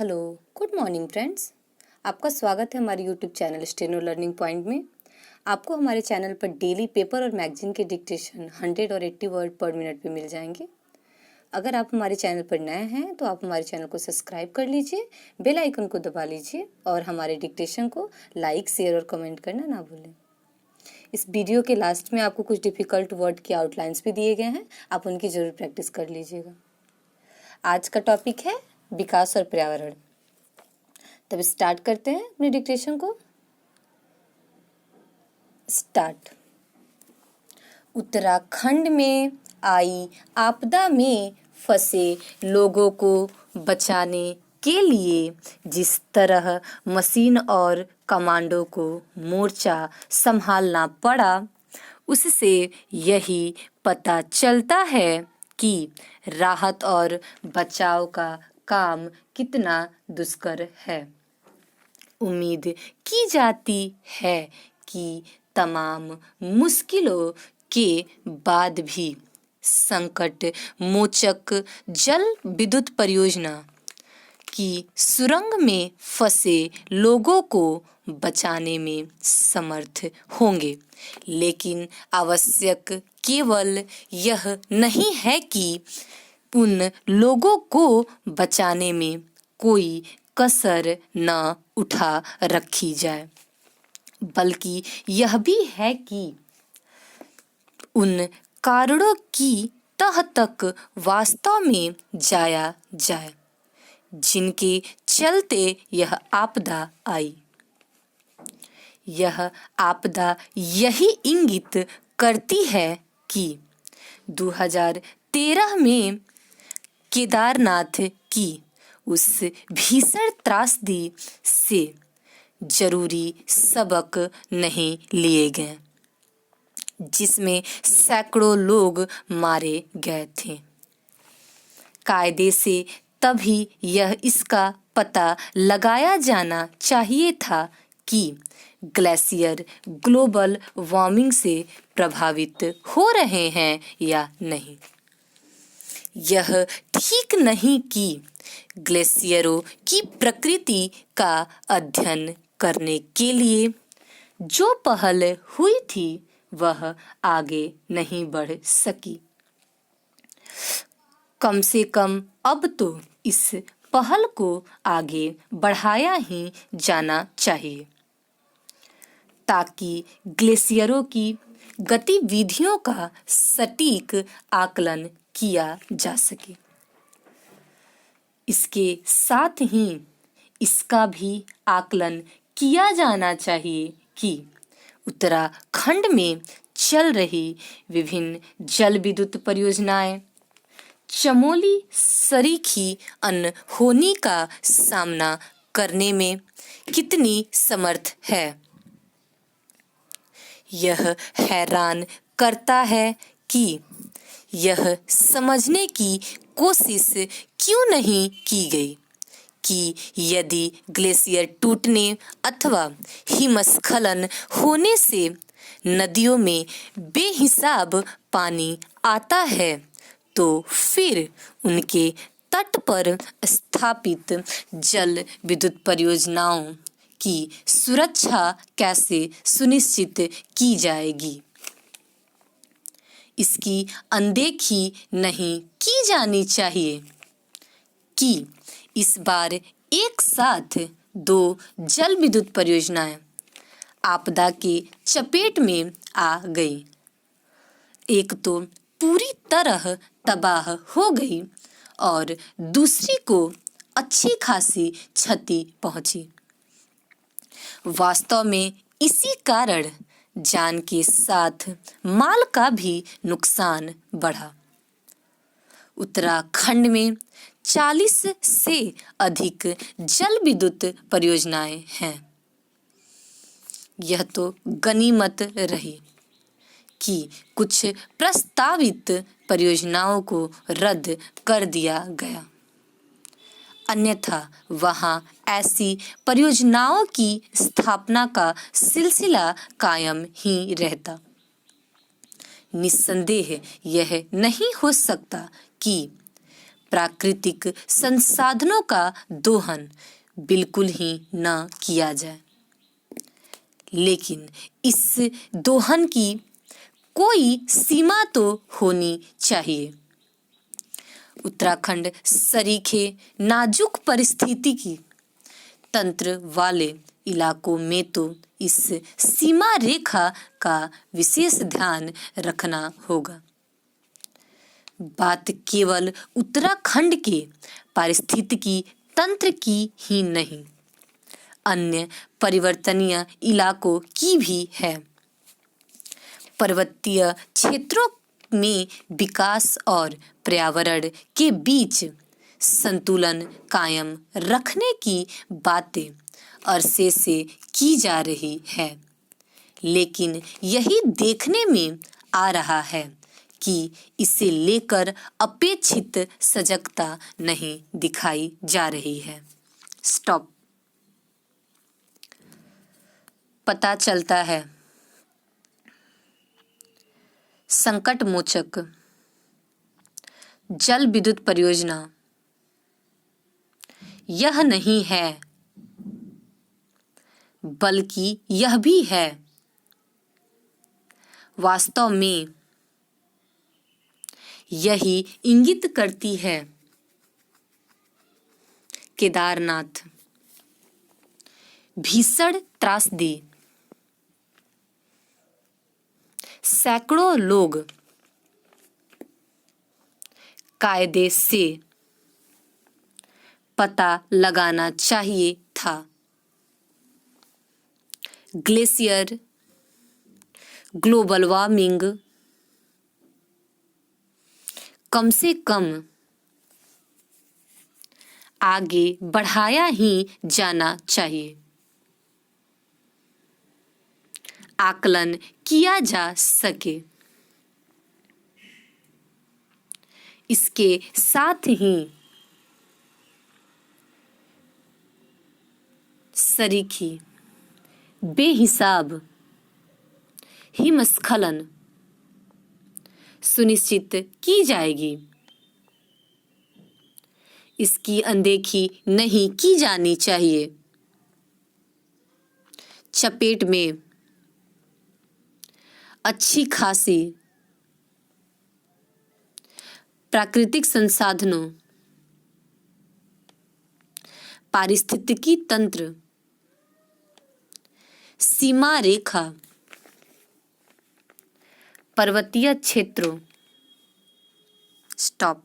Hello, good morning friends. आपका स्वागत है हमारे YouTube channel steno learning point में। आपको हमारे चैनल पर डेली पेपर और मैगजीन के डिक्टेशन 100 और 80 वर्ड पर मिनट पे मिल जाएंगे। अगर आप हमारे चैनल पर नए हैं तो आप हमारे चैनल को सब्सक्राइब कर लीजिए, बेल आइकन को दबा लीजिए और हमारे डिक्टेशन को लाइक, शेयर और कमेंट करना ना भूलें। इस वीडियो के लास्ट में आपको कुछ डिफ़िकल्ट वर्ड की आउटलाइंस भी दिए गए हैं, आप उनकी ज़रूर प्रैक्टिस कर लीजिएगा। आज का टॉपिक है विकास और पर्यावरण। तब स्टार्ट करते हैं अपने डिक्टेशन को। स्टार्ट। उत्तराखंड में आई आपदा में फंसे लोगों को बचाने के लिए जिस तरह मशीन और कमांडो को मोर्चा संभालना पड़ा, उससे यही पता चलता है कि राहत और बचाव का काम कितना दुष्कर है। उम्मीद की जाती है कि तमाम मुश्किलों के बाद भी संकट मोचक जल विद्युत परियोजना की सुरंग में फंसे लोगों को बचाने में समर्थ होंगे। लेकिन आवश्यक केवल यह नहीं है कि उन लोगों को बचाने में कोई कसर न उठा रखी जाए, बल्कि यह भी है कि उन कारणों की तह तक वास्तव में जाया जाए जिनके चलते यह आपदा आई। यह आपदा यही इंगित करती है कि 2013 में केदारनाथ की उस भीषण त्रासदी से जरूरी सबक नहीं लिए गए, जिसमें सैकड़ों लोग मारे गए थे। कायदे से तभी यह इसका पता लगाया जाना चाहिए था कि ग्लेशियर ग्लोबल वार्मिंग से प्रभावित हो रहे हैं या नहीं। यह ठीक नहीं कि ग्लेशियरों की प्रकृति का अध्ययन करने के लिए जो पहल हुई थी वह आगे नहीं बढ़ सकी। कम से कम अब तो इस पहल को आगे बढ़ाया ही जाना चाहिए ताकि ग्लेशियरों की गतिविधियों का सटीक आकलन किया जा सके। इसके साथ ही इसका भी आकलन किया जाना चाहिए कि उत्तराखंड में चल रही विभिन्न जल विद्युत परियोजनाएं चमोली सरीखी अनहोनी का सामना करने में कितनी समर्थ है। यह हैरान करता है कि यह समझने की कोशिश क्यों नहीं की गई कि यदि ग्लेशियर टूटने अथवा हिमस्खलन होने से नदियों में बेहिसाब पानी आता है तो फिर उनके तट पर स्थापित जल विद्युत परियोजनाओं की सुरक्षा कैसे सुनिश्चित की जाएगी। इसकी अनदेखी नहीं की जानी चाहिए कि इस बार एक साथ 2 जल विद्युत परियोजनाएं आपदा के चपेट में आ गई। एक तो पूरी तरह तबाह हो गई और दूसरी को अच्छी खासी क्षति पहुंची। वास्तव में इसी कारण जान के साथ माल का भी नुकसान बढ़ा। उत्तराखंड में 40 से अधिक जल विद्युत परियोजनाएं हैं। यह तो गनीमत रही कि कुछ प्रस्तावित परियोजनाओं को रद्द कर दिया गया, अन्यथा वहां ऐसी परियोजनाओं की स्थापना का सिलसिला कायम ही रहता। निस्संदेह यह नहीं हो सकता कि प्राकृतिक संसाधनों का दोहन बिल्कुल ही न किया जाए, लेकिन इस दोहन की कोई सीमा तो होनी चाहिए। उत्तराखंड सरीखे नाजुक परिस्थितिकी तंत्र वाले इलाकों में तो इस सीमा रेखा का विशेष ध्यान रखना होगा। बात केवल उत्तराखंड के पारिस्थितिकी तंत्र की ही नहीं, अन्य परिवर्तनीय इलाकों की भी है। पर्वतीय क्षेत्रों में विकास और पर्यावरण के बीच संतुलन कायम रखने की बातें अरसे से की जा रही है, लेकिन यही देखने में आ रहा है कि इसे लेकर अपेक्षित सजगता नहीं दिखाई जा रही है। स्टॉप। पता चलता है संकट मोचक जल विद्युत परियोजना यह नहीं है, बल्कि यह भी है। वास्तव में यही इंगित करती है केदारनाथ भीषण त्रासदी। सैकड़ों लोग कायदे से पता लगाना चाहिए था। ग्लेशियर, ग्लोबल वार्मिंग कम से कम आगे बढ़ाया ही जाना चाहिए। आकलन किया जा सके। इसके साथ ही सरीखी बेहिसाब हिमस्खलन सुनिश्चित की जाएगी। इसकी अनदेखी नहीं की जानी चाहिए। चपेट में अच्छी खासी प्राकृतिक संसाधनों, पारिस्थितिकी तंत्र, सीमा रेखा, पर्वतीय क्षेत्रों। स्टॉप।